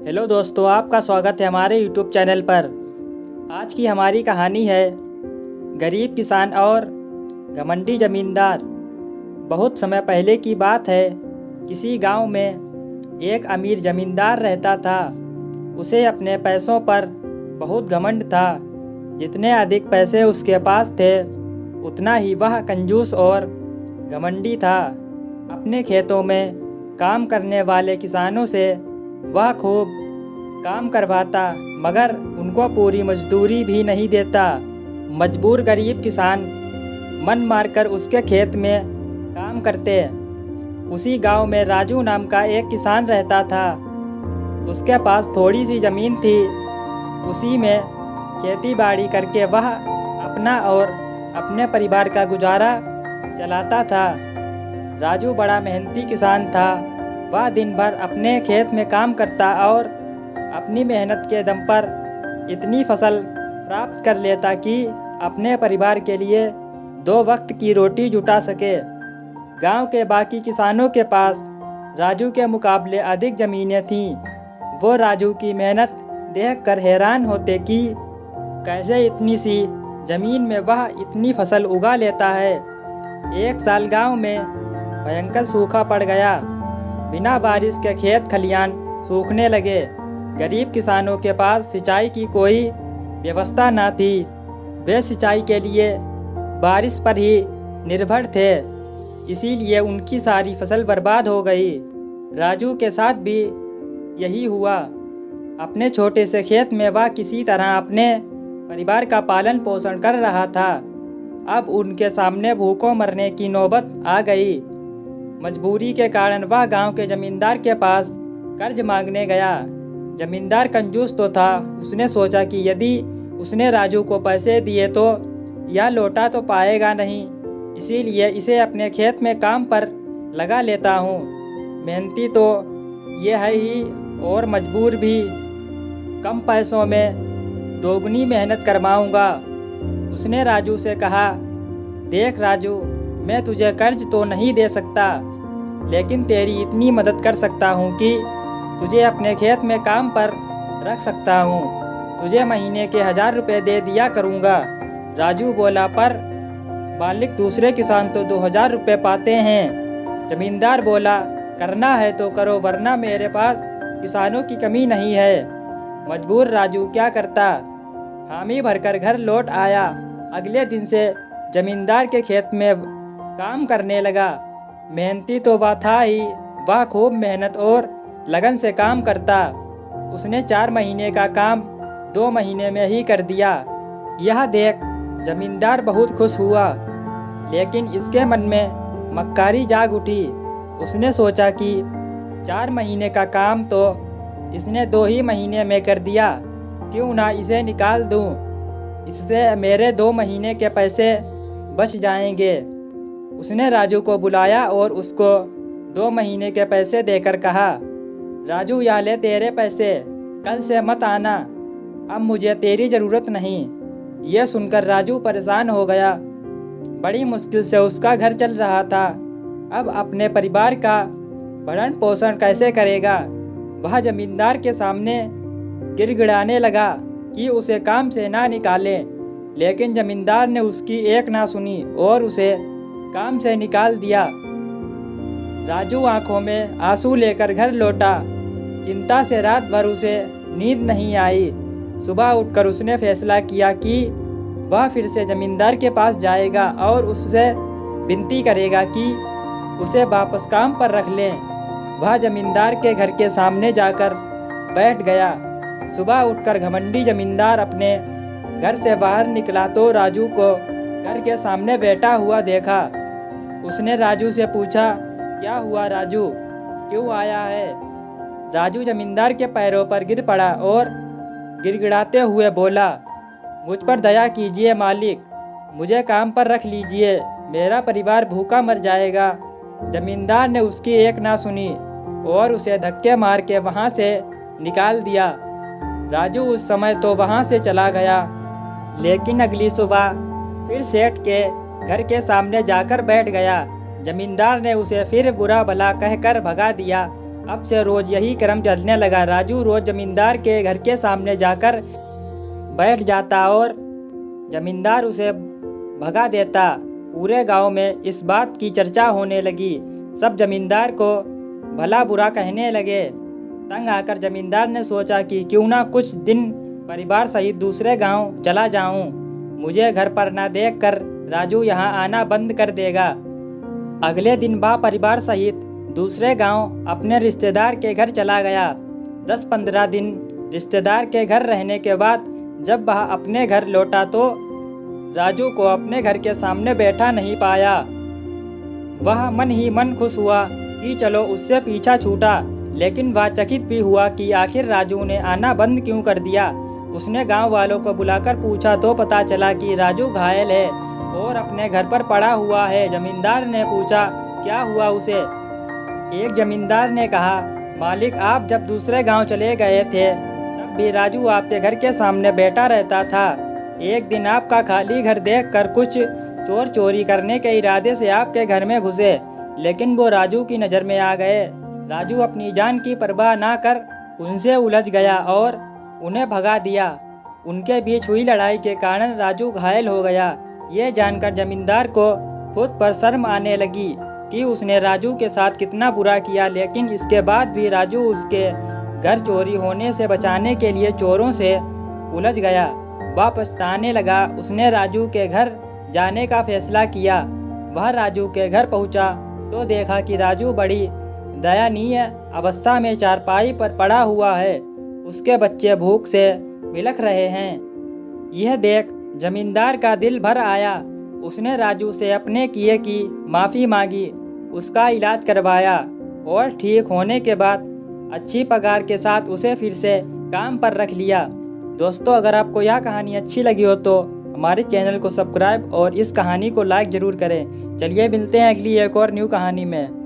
Hello दोस्तों, आपका स्वागत है हमारे यूट्यूब चैनल पर। आज की हमारी कहानी है गरीब किसान और घमंडी ज़मींदार। बहुत समय पहले की बात है। किसी गांव में एक अमीर ज़मींदार रहता था। उसे अपने पैसों पर बहुत घमंड था। जितने अधिक पैसे उसके पास थे उतना ही वह कंजूस और घमंडी था। अपने खेतों में काम करने वाले किसानों से वह खूब काम करवाता, मगर उनको पूरी मजदूरी भी नहीं देता। मजबूर गरीब किसान मन मारकर उसके खेत में काम करते। उसी गांव में राजू नाम का एक किसान रहता था। उसके पास थोड़ी सी ज़मीन थी। उसी में खेती बाड़ी करके वह अपना और अपने परिवार का गुजारा चलाता था। राजू बड़ा मेहनती किसान था। वह दिन भर अपने खेत में काम करता और अपनी मेहनत के दम पर इतनी फसल प्राप्त कर लेता कि अपने परिवार के लिए 2 वक्त की रोटी जुटा सके। गांव के बाकी किसानों के पास राजू के मुकाबले अधिक ज़मीनें थीं। वो राजू की मेहनत देखकर हैरान होते कि कैसे इतनी सी ज़मीन में वह इतनी फसल उगा लेता है। एक साल गांव में भयंकर सूखा पड़ गया। बिना बारिश के खेत खलियान सूखने लगे। गरीब किसानों के पास सिंचाई की कोई व्यवस्था न थी। वे सिंचाई के लिए बारिश पर ही निर्भर थे। इसीलिए उनकी सारी फसल बर्बाद हो गई। राजू के साथ भी यही हुआ। अपने छोटे से खेत में वह किसी तरह अपने परिवार का पालन पोषण कर रहा था। अब उनके सामने भूखों मरने की नौबत आ गई। मजबूरी के कारण वह गांव के जमींदार के पास कर्ज मांगने गया। जमींदार कंजूस तो था। उसने सोचा कि यदि उसने राजू को पैसे दिए तो यह लौटा तो पाएगा नहीं, इसीलिए इसे अपने खेत में काम पर लगा लेता हूँ। मेहनती तो ये है ही और मजबूर भी। कम पैसों में दोगुनी मेहनत करवाऊँगा। उसने राजू से कहा, देख राजू, मैं तुझे कर्ज तो नहीं दे सकता, लेकिन तेरी इतनी मदद कर सकता हूँ कि तुझे अपने खेत में काम पर रख सकता हूँ। तुझे महीने के 1000 रुपये दे दिया करूँगा। राजू बोला, पर मालिक दूसरे किसान तो 2000 रुपये पाते हैं। जमींदार बोला, करना है तो करो, वरना मेरे पास किसानों की कमी नहीं है। मजबूर राजू क्या करता, हामी भरकर घर लौट आया। अगले दिन से जमींदार के खेत में काम करने लगा। मेहनती तो वह था ही, वह खूब मेहनत और लगन से काम करता। उसने 4 महीने का काम 2 महीने में ही कर दिया। यह देख जमींदार बहुत खुश हुआ, लेकिन इसके मन में मक्कारी जाग उठी। उसने सोचा कि 4 महीने का काम तो इसने 2 ही महीने में कर दिया, क्यों ना इसे निकाल दूं। इससे मेरे 2 महीने के पैसे बच जाएंगे। उसने राजू को बुलाया और उसको 2 महीने के पैसे देकर कहा, राजू, या ले तेरे पैसे, कल से मत आना, अब मुझे तेरी ज़रूरत नहीं। यह सुनकर राजू परेशान हो गया। बड़ी मुश्किल से उसका घर चल रहा था। अब अपने परिवार का भरण पोषण कैसे करेगा। वह जमींदार के सामने गिड़गिड़ाने लगा कि उसे काम से ना निकाले, लेकिन जमींदार ने उसकी एक ना सुनी और उसे काम से निकाल दिया। राजू आंखों में आंसू लेकर घर लौटा। चिंता से रात भर उसे नींद नहीं आई। सुबह उठकर उसने फैसला किया कि वह फिर से जमींदार के पास जाएगा और उससे विनती करेगा कि उसे वापस काम पर रख लें। वह जमींदार के घर के सामने जाकर बैठ गया। सुबह उठकर घमंडी जमींदार अपने घर से बाहर निकला तो राजू को घर के सामने बैठा हुआ देखा। उसने राजू से पूछा, क्या हुआ राजू, क्यों आया है। राजू जमींदार के पैरों पर गिर पड़ा और गिड़गिड़ाते हुए बोला, मुझ पर दया कीजिए मालिक, मुझे काम पर रख लीजिए, मेरा परिवार भूखा मर जाएगा। जमींदार ने उसकी एक ना सुनी और उसे धक्के मार के वहाँ से निकाल दिया। राजू उस समय तो वहाँ से चला गया, लेकिन अगली सुबह फिर सेठ के घर के सामने जाकर बैठ गया। जमींदार ने उसे फिर बुरा भला कहकर भगा दिया अब से रोज यही क्रम चलने लगा। राजू रोज जमींदार के घर के सामने जाकर बैठ जाता और जमींदार उसे भगा देता। पूरे गांव में इस बात की चर्चा होने लगी। सब जमींदार को भला बुरा कहने लगे। तंग आकर जमींदार ने सोचा कि क्यों ना कुछ दिन परिवार सहित दूसरे गांव चला जाऊं। मुझे घर पर न देखकर राजू यहां आना बंद कर देगा। अगले दिन वह परिवार सहित दूसरे गांव अपने रिश्तेदार के घर चला गया। 10-15 दिन रिश्तेदार के घर रहने के बाद जब वह अपने घर लौटा तो राजू को अपने घर के सामने बैठा नहीं पाया। वह मन ही मन खुश हुआ कि चलो उससे पीछा छूटा, लेकिन वह चकित भी हुआ कि आखिर राजू ने आना बंद क्यों कर दिया। उसने गांव वालों को बुलाकर पूछा तो पता चला कि राजू घायल है और अपने घर पर पड़ा हुआ है। जमींदार ने पूछा क्या हुआ उसे। एक जमींदार ने कहा, मालिक आप जब दूसरे गांव चले गए थे तब भी राजू आपके घर के सामने बैठा रहता था। एक दिन आपका खाली घर देखकर कुछ चोर चोरी करने के इरादे से आपके घर में घुसे, लेकिन वो राजू की नज़र में आ गए। राजू अपनी जान की परवाह ना कर उनसे उलझ गया और उन्हें भगा दिया। उनके बीच हुई लड़ाई के कारण राजू घायल हो गया। ये जानकर जमींदार को खुद पर शर्म आने लगी कि उसने राजू के साथ कितना बुरा किया, लेकिन इसके बाद भी राजू उसके घर चोरी होने से बचाने के लिए चोरों से उलझ गया। वह पछताने लगा। उसने राजू के घर जाने का फैसला किया। वह राजू के घर पहुंचा तो देखा कि राजू बड़ी दयनीय अवस्था में चारपाई पर पड़ा हुआ है। उसके बच्चे भूख से बिलख रहे हैं। यह देख जमींदार का दिल भर आया। उसने राजू से अपने किए की माफ़ी मांगी, उसका इलाज करवाया और ठीक होने के बाद अच्छी पगार के साथ उसे फिर से काम पर रख लिया। दोस्तों, अगर आपको यह कहानी अच्छी लगी हो तो हमारे चैनल को सब्सक्राइब और इस कहानी को लाइक ज़रूर करें। चलिए मिलते हैं अगली एक और न्यू कहानी में।